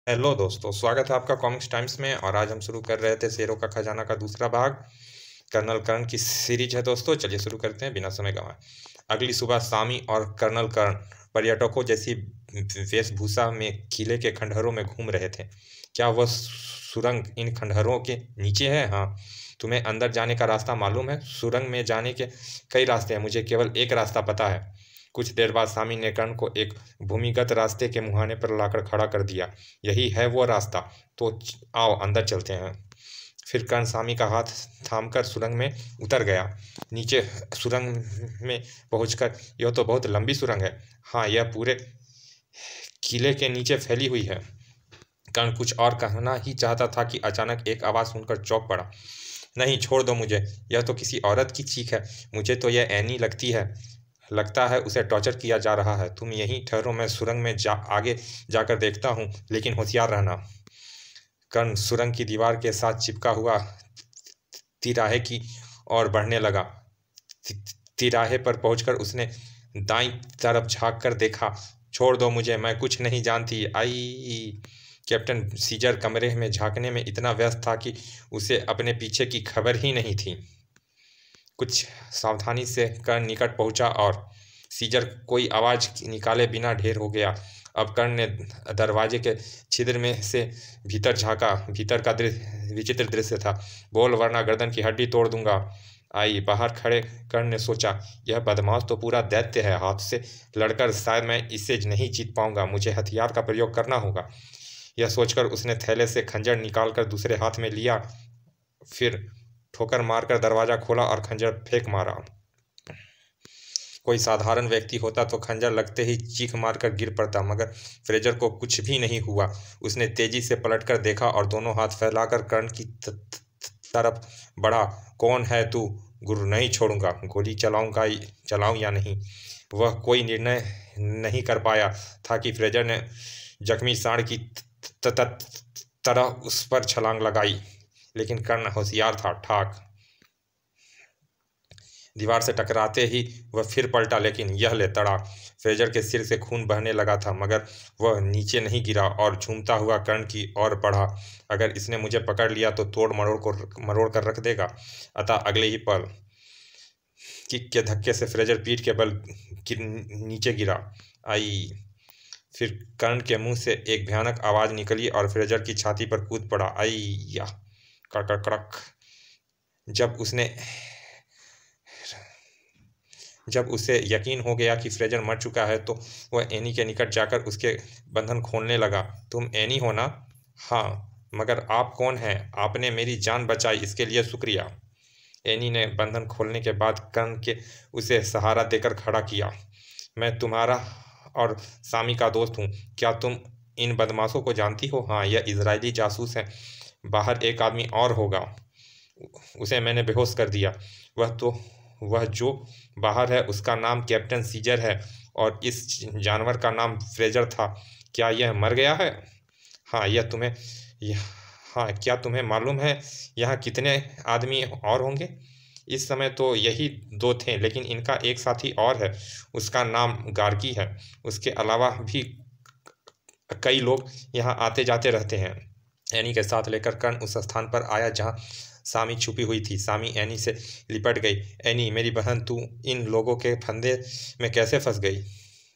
Hello दोस्तों, स्वागत है आपका कॉमिक्स टाइम्स में। और आज हम शुरू कर रहे थे शेरों का खजाना का दूसरा भाग। कर्नल कर्ण की सीरीज है दोस्तों। चलिए शुरू करते हैं बिना समय गंवाए। अगली सुबह सामी और कर्नल कर्ण पर्यटकों जैसी वेशभूषा में किले के खंडहरों में घूम रहे थे। क्या वह सुरंग इन खंडहरों के नीचे है? हाँ। तुम्हें अंदर जाने का रास्ता मालूम है? सुरंग में जाने के कई रास्ते हैं, मुझे केवल एक रास्ता पता है। कुछ देर बाद सामी ने कर्ण को एक भूमिगत रास्ते के मुहाने पर लाकर खड़ा कर दिया। यही है वो रास्ता, तो आओ अंदर चलते हैं। फिर कर्ण सामी का हाथ थामकर सुरंग में उतर गया। नीचे सुरंग में पहुंचकर, यह तो बहुत लंबी सुरंग है। हाँ, यह पूरे किले के नीचे फैली हुई है। कर्ण कुछ और कहना ही चाहता था कि अचानक एक आवाज़ सुनकर चौंक पड़ा। नहीं, छोड़ दो मुझे, यह तो किसी औरत की चीख है। मुझे तो यह एनी लगती है। लगता है उसे टॉर्चर किया जा रहा है। तुम यहीं ठहरो, मैं सुरंग में आगे जाकर देखता हूँ, लेकिन होशियार रहना। कर्ण सुरंग की दीवार के साथ चिपका हुआ तिराहे की ओर बढ़ने लगा। तिराहे पर पहुंचकर उसने दाईं तरफ झांक कर देखा। छोड़ दो मुझे, मैं कुछ नहीं जानती। आई। कैप्टन सीजर कमरे में झांकने में इतना व्यस्त था कि उसे अपने पीछे की खबर ही नहीं थी। कुछ सावधानी से कर्ण निकट पहुंचा और सीजर कोई आवाज़ निकाले बिना ढेर हो गया। अब कर्ण ने दरवाजे के छिद्र में से भीतर झांका। भीतर का दृश्य विचित्र दृश्य था। बोल, वरना गर्दन की हड्डी तोड़ दूंगा। आई। बाहर खड़े कर्ण ने सोचा, यह बदमाश तो पूरा दैत्य है। हाथ से लड़कर शायद मैं इसे नहीं जीत पाऊंगा। मुझे हथियार का प्रयोग करना होगा। यह सोचकर उसने थैले से खंजर निकालकर दूसरे हाथ में लिया। फिर ठोकर मारकर दरवाजा खोला और खंजर फेंक मारा। कोई साधारण व्यक्ति होता तो खंजर लगते ही चीख मारकर गिर पड़ता, मगर फ्रेजर को कुछ भी नहीं हुआ। उसने तेजी से पलटकर देखा और दोनों हाथ फैलाकर कर्ण की तरफ बढ़ा। कौन है तू? गुरु, नहीं छोड़ूंगा। गोली चलाऊं या नहीं? वह कोई निर्णय नहीं कर पाया था कि फ्रेजर ने जख्मी सांड की तरह उस पर छलांग लगाई। लेकिन कर्ण होशियार था। ठाक दीवार से टकराते ही वह फिर पलटा, लेकिन यह ले तड़ा। फ्रेजर के सिर से खून बहने लगा था, मगर वह नीचे नहीं गिरा और झूमता हुआ कर्ण की ओर बढ़ा। अगर इसने मुझे पकड़ लिया तो तोड़ मरोड़ कर रख देगा। अतः अगले ही पल किक के धक्के से फ्रेजर पीठ के बल नीचे गिरा। आई। फिर कर्ण के मुंह से एक भयानक आवाज निकली और फ्रेजर की छाती पर कूद पड़ा। आई या कड़क कड़क। जब उसे यकीन हो गया कि फ्रेजर मर चुका है तो वह एनी के निकट जाकर उसके बंधन खोलने लगा। तुम एनी हो ना? हाँ, मगर आप कौन हैं? आपने मेरी जान बचाई, इसके लिए शुक्रिया। एनी ने बंधन खोलने के बाद कर्ण के उसे सहारा देकर खड़ा किया। मैं तुम्हारा और सामी का दोस्त हूँ। क्या तुम इन बदमाशों को जानती हो? हाँ, यह इजरायली जासूस हैं। बाहर एक आदमी और होगा, उसे मैंने बेहोश कर दिया। वह जो बाहर है उसका नाम कैप्टन सीजर है और इस जानवर का नाम फ्रेजर था। क्या यह मर गया है? हाँ, यह हाँ, क्या तुम्हें मालूम है यहाँ कितने आदमी और होंगे? इस समय तो यही दो थे, लेकिन इनका एक साथी और है। उसका नाम गार्गी है। उसके अलावा भी कई लोग यहाँ आते जाते रहते हैं। एनी के साथ लेकर कर्ण उस स्थान पर आया जहाँ सामी छुपी हुई थी। सामी एनी से लिपट गई। एनी, मेरी बहन, तू इन लोगों के फंदे में कैसे फंस गई?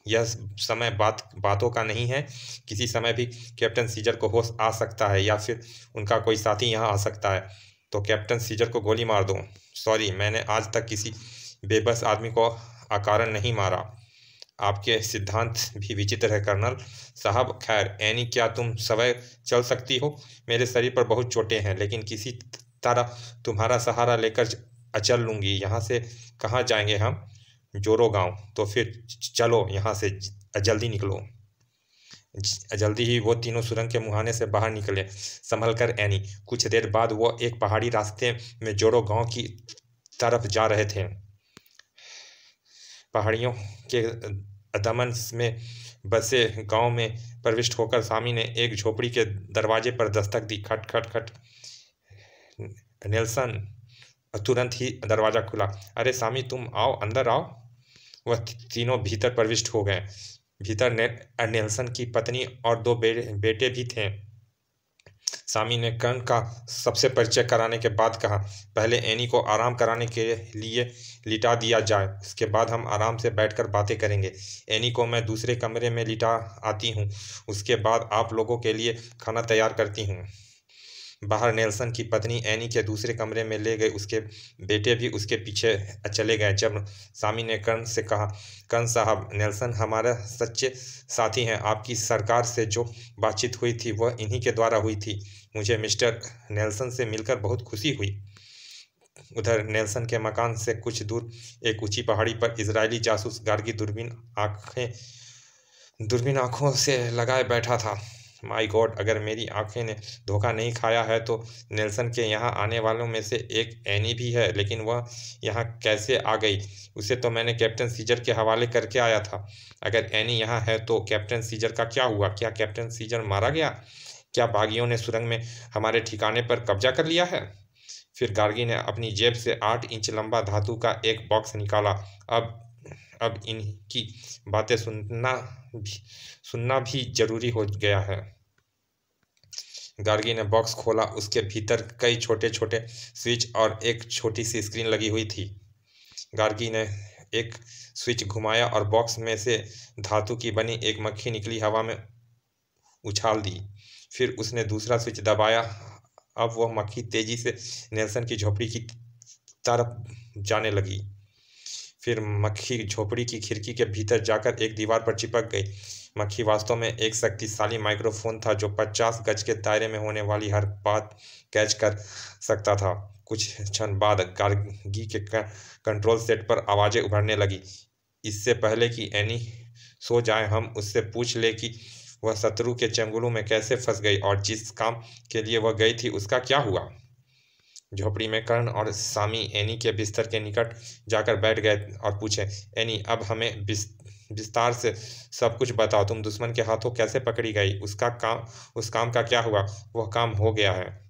यह समय बातों का नहीं है। किसी समय भी कैप्टन सीजर को होश आ सकता है, या फिर उनका कोई साथी यहाँ आ सकता है। तो कैप्टन सीजर को गोली मार दो। सॉरी, मैंने आज तक किसी बेबस आदमी को अकारण नहीं मारा। आपके सिद्धांत भी विचित्र है कर्नल साहब। खैर एनी, क्या तुम सवय चल सकती हो? मेरे शरीर पर बहुत चोटें हैं, लेकिन किसी तरह तुम्हारा सहारा लेकर अचल लूँगी। यहाँ से कहाँ जाएंगे हम? जोरो गांव। तो फिर चलो यहाँ से, जल्दी निकलो। जल्दी ही वो तीनों सुरंग के मुहाने से बाहर निकले। संभल कर एनी। कुछ देर बाद वो एक पहाड़ी रास्ते में जोरो गांव की तरफ जा रहे थे। पहाड़ियों के दमन में बसे गांव में प्रविष्ट होकर सामी ने एक झोपड़ी के दरवाजे पर दस्तक दी। खट खट खट। नेल्सन। तुरंत ही दरवाजा खुला। अरे सामी, तुम आओ, अंदर आओ। वह तीनों भीतर प्रविष्ट हो गए। भीतर नेल्सन की पत्नी और 2 बेटे भी थे। सामी ने कर्ण का सबसे परिचय कराने के बाद कहा, पहले एनी को आराम कराने के लिए लिटा दिया जाए, उसके बाद हम आराम से बैठकर बातें करेंगे। एनी को मैं दूसरे कमरे में लिटा आती हूँ, उसके बाद आप लोगों के लिए खाना तैयार करती हूँ। बाहर नेल्सन की पत्नी एनी के दूसरे कमरे में ले गई, उसके बेटे भी उसके पीछे चले गए। जब सामी ने कर्ण से कहा, कर्ण साहब, नेल्सन हमारे सच्चे साथी हैं, आपकी सरकार से जो बातचीत हुई थी वह इन्हीं के द्वारा हुई थी। मुझे मिस्टर नेल्सन से मिलकर बहुत खुशी हुई। उधर नेल्सन के मकान से कुछ दूर एक ऊंची पहाड़ी पर इजरायली जासूस गार्गी दूरबीन आंखों से लगाए बैठा था। माय गॉड, अगर मेरी आंखें ने धोखा नहीं खाया है तो नेल्सन के यहाँ आने वालों में से एक एनी भी है, लेकिन वह यहाँ कैसे आ गई? उसे तो मैंने कैप्टन सीजर के हवाले करके आया था। अगर एनी यहाँ है तो कैप्टन सीजर का क्या हुआ? क्या कैप्टन सीजर मारा गया? क्या बागियों ने सुरंग में हमारे ठिकाने पर कब्जा कर लिया है? फिर गार्गी ने अपनी जेब से 8 इंच लंबा धातु का एक बॉक्स निकाला। अब इनकी बातें सुनना भी जरूरी हो गया है। गार्गी ने बॉक्स खोला, उसके भीतर कई छोटे छोटे स्विच और एक छोटी सी स्क्रीन लगी हुई थी। गार्गी ने एक स्विच घुमाया और बॉक्स में से धातु की बनी एक मक्खी निकली हवा में उछाल दी। फिर उसने दूसरा स्विच दबाया। अब वह मक्खी तेजी से नेल्सन की झोपड़ी की तरफ जाने लगी। फिर मक्खी झोपड़ी की खिड़की के भीतर जाकर एक दीवार पर चिपक गई। मक्खी वास्तव में एक शक्तिशाली माइक्रोफोन था जो 50 गज के दायरे में होने वाली हर बात कैच कर सकता था। कुछ क्षण बाद गार्गी के कंट्रोल सेट पर आवाज़ें उभरने लगी। इससे पहले कि एनी सो जाए, हम उससे पूछ ले कि वह शत्रु के चंगुलों में कैसे फंस गई और जिस काम के लिए वह गई थी उसका क्या हुआ। झोपड़ी में कर्ण और सामी एनी के बिस्तर के निकट जाकर बैठ गए और पूछे, एनी, अब हमें विस्तार से सब कुछ बताओ। तुम दुश्मन के हाथों कैसे पकड़ी गई? उस काम का क्या हुआ? वह काम हो गया है?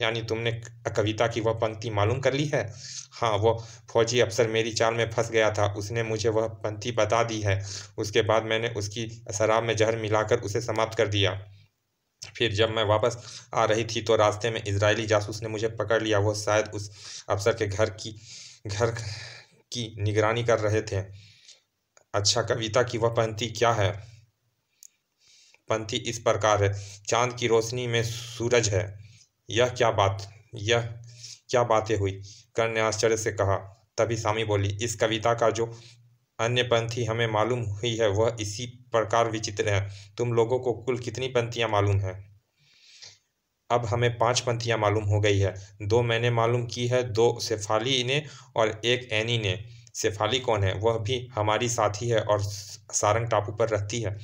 यानी तुमने कविता की वह पंक्ति मालूम कर ली है? हाँ, वह फौजी अफसर मेरी चाल में फंस गया था, उसने मुझे वह पंक्ति बता दी है। उसके बाद मैंने उसकी शराब में जहर मिलाकर उसे समाप्त कर दिया। फिर जब मैं वापस आ रही थी तो रास्ते में इजरायली जासूस ने मुझे पकड़ लिया। वो शायद उस अफसर के घर की निगरानी कर रहे थे। अच्छा, कविता की वह पंक्ति क्या है? पंक्ति इस प्रकार है, चांद की रोशनी में सूरज है। यह क्या बातें हुई? कर्ण ने आश्चर्य से कहा। तभी सामी बोली, इस कविता का जो अन्य पंक्ति हमें मालूम हुई है वह इसी प्रकार विचित्र है। तुम लोगों को कुल कितनी पंक्तियां मालूम है? अब हमें 5 पंक्तियां मालूम हो गई है। 2 मैंने मालूम की है, 2 शेफाली ने और एक एनी ने। शेफाली कौन है? वह भी हमारी साथी है और सारंग टापू पर रहती है,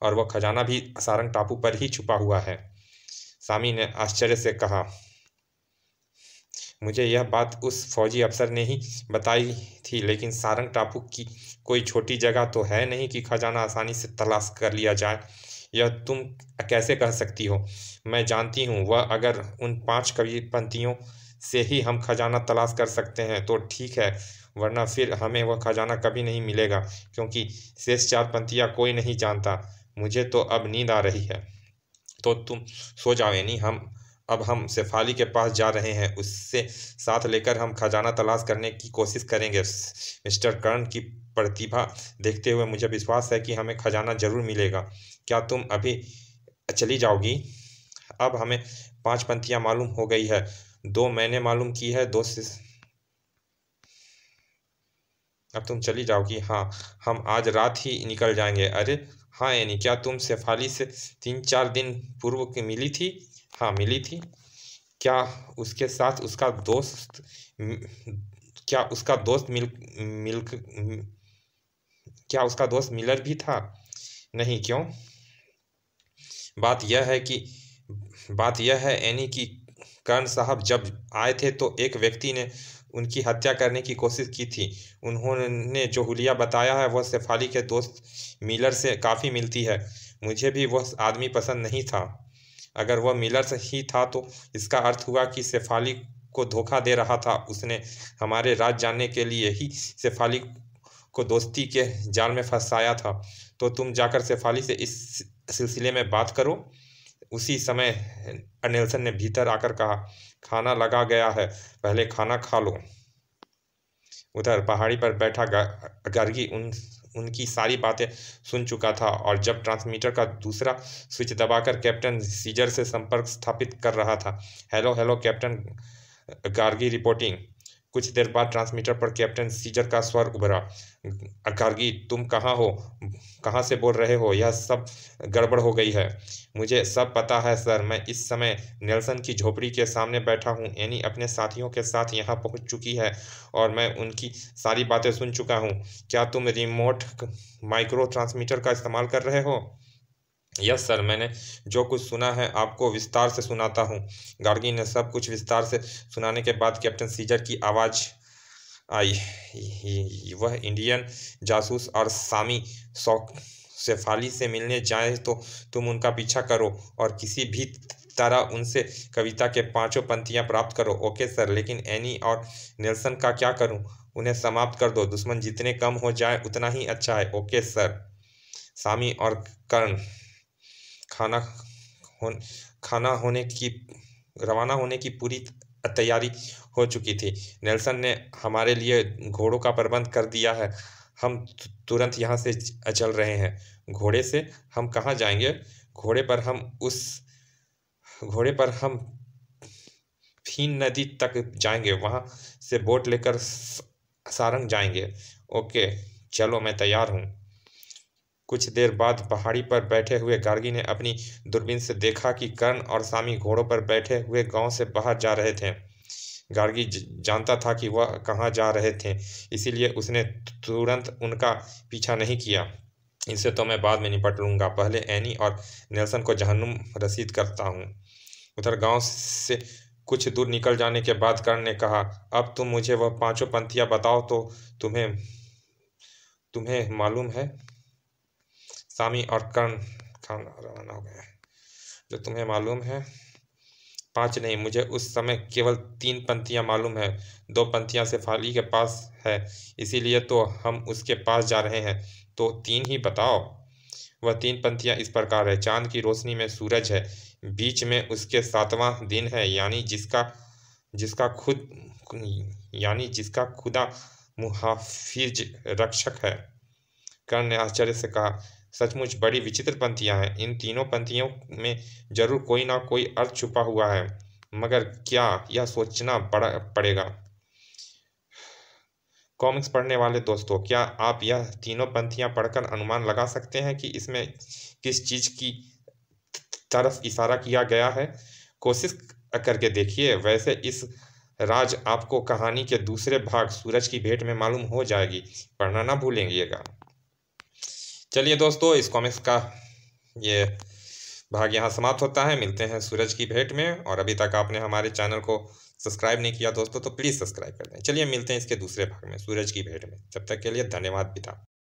और वह खजाना भी सारंग टापू पर ही छुपा हुआ है। सामी ने आश्चर्य से कहा, मुझे यह बात उस फौजी अफसर ने ही बताई थी, लेकिन सारंग टापू की कोई छोटी जगह तो है नहीं कि खजाना आसानी से तलाश कर लिया जाए। यह तुम कैसे कह सकती हो? मैं जानती हूँ, वह अगर उन 5 कवि पंक्तियों से ही हम खजाना तलाश कर सकते हैं तो ठीक है, वरना फिर हमें वह खजाना कभी नहीं मिलेगा, क्योंकि शेष 4 पंक्तियाँ कोई नहीं जानता। मुझे तो अब नींद आ रही है, तो तुम सो जाओ एनी। अब हम शेफाली के पास जा रहे हैं, उससे साथ लेकर हम खजाना तलाश करने की कोशिश करेंगे। मिस्टर कर्ण की प्रतिभा देखते हुए मुझे विश्वास है कि हमें खजाना जरूर मिलेगा। क्या तुम अभी चली जाओगी? अब हमें 5 पंक्तियां मालूम हो गई है, 2 मैंने मालूम की है, 2 से अब तुम चली जाओगी? हाँ, हम आज रात ही निकल जाएंगे। अरे हाँ एनी, क्या तुम शेफाली से 3-4 दिन पूर्व की मिली थी? हाँ, मिली थी। क्या उसके साथ उसका दोस्त क्या उसका दोस्त क्या उसका दोस्त मिलर भी था? नहीं, क्यों? बात यह है एनी कि कर्ण साहब जब आए थे तो एक व्यक्ति ने उनकी हत्या करने की कोशिश की थी। उन्होंने जो हुलिया बताया है वह शेफाली के दोस्त मिलर से काफ़ी मिलती है। मुझे भी वह आदमी पसंद नहीं था। अगर वह मिलर से ही था तो इसका अर्थ हुआ कि शेफाली को धोखा दे रहा था। उसने हमारे राज जानने के लिए ही शेफाली को दोस्ती के जाल में फंसाया था। तो तुम जाकर शेफाली से इस सिलसिले में बात करो। उसी समय नेल्सन ने भीतर आकर कहा, खाना लगा गया है, पहले खाना खा लो। उधर पहाड़ी पर बैठा गार्गी उनकी सारी बातें सुन चुका था और जब ट्रांसमीटर का दूसरा स्विच दबाकर कैप्टन सीजर से संपर्क स्थापित कर रहा था। Hello hello captain, Gargi reporting. कुछ देर बाद ट्रांसमीटर पर कैप्टन सीजर का स्वर उभरा। गार्गी, तुम कहाँ हो, कहाँ से बोल रहे हो? यह सब गड़बड़ हो गई है। मुझे सब पता है सर, मैं इस समय नेल्सन की झोपड़ी के सामने बैठा हूँ। एनी अपने साथियों के साथ यहाँ पहुँच चुकी है और मैं उनकी सारी बातें सुन चुका हूँ। क्या तुम रिमोट माइक्रो ट्रांसमीटर का इस्तेमाल कर रहे हो? यस सर, मैंने जो कुछ सुना है आपको विस्तार से सुनाता हूँ। गार्गी ने सब कुछ विस्तार से सुनाने के बाद कैप्टन सीजर की आवाज़ आई। वह इंडियन जासूस और सामी शेफाली से मिलने जाए तो तुम उनका पीछा करो और किसी भी तरह उनसे कविता के 5 पंक्तियाँ प्राप्त करो। ओके सर, लेकिन एनी और नेल्सन का क्या करूँ? उन्हें समाप्त कर दो। दुश्मन जितने कम हो जाए उतना ही अच्छा है। Okay sir. सामी और कर्ण रवाना होने की पूरी तैयारी हो चुकी थी। नेल्सन ने हमारे लिए घोड़ों का प्रबंध कर दिया है। हम तुरंत यहाँ से चल रहे हैं। घोड़े से हम कहाँ जाएंगे? घोड़े पर हम फीन नदी तक जाएंगे, वहाँ से बोट लेकर सारंग जाएंगे। ओके चलो, मैं तैयार हूँ। कुछ देर बाद पहाड़ी पर बैठे हुए गार्गी ने अपनी दूरबीन से देखा कि कर्ण और सामी घोड़ों पर बैठे हुए गांव से बाहर जा रहे थे। गार्गी जानता था कि वह कहाँ जा रहे थे, इसीलिए उसने तुरंत उनका पीछा नहीं किया। इनसे तो मैं बाद में निपट लूँगा, पहले एनी और नेल्सन को जहन्नुम रसीद करता हूँ। उधर गांव से कुछ दूर निकल जाने के बाद कर्ण ने कहा, अब तुम मुझे वह 5 पंक्तियाँ बताओ तो तुम्हें मालूम है। सामी और कर्ण रवाना हो गए। जो तुम्हें मालूम है? 5 नहीं, मुझे उस समय केवल 3 पंक्तियाँ मालूम है। 2 पंक्तियाँ शेफाली के पास है, इसीलिए तो हम उसके पास जा रहे हैं। तो 3 ही बताओ। वह 3 पंक्तियाँ इस प्रकार है। चांद की रोशनी में सूरज है, बीच में उसके 7वां दिन है, यानी जिसका खुदा मुहाफिज रक्षक है। कर्ण ने आश्चर्य से कहा, सचमुच बड़ी विचित्र पंक्तियां हैं। इन तीनों पंक्तियों में जरूर कोई ना कोई अर्थ छुपा हुआ है, मगर क्या, यह सोचना पड़ेगा। कॉमिक्स पढ़ने वाले दोस्तों, क्या आप यह तीनों पंक्तियां पढ़कर अनुमान लगा सकते हैं कि इसमें किस चीज की तरफ इशारा किया गया है? कोशिश करके देखिए। वैसे इस राज आपको कहानी के दूसरे भाग सूरज की भेंट में मालूम हो जाएगी। पढ़ना ना भूलेंगे। चलिए दोस्तों, इस कॉमिक्स का ये भाग यहाँ समाप्त होता है। मिलते हैं सूरज की भेंट में। और अभी तक आपने हमारे चैनल को सब्सक्राइब नहीं किया दोस्तों तो प्लीज़ सब्सक्राइब कर दें। चलिए मिलते हैं इसके दूसरे भाग में, सूरज की भेंट में। तब तक के लिए धन्यवाद पिता।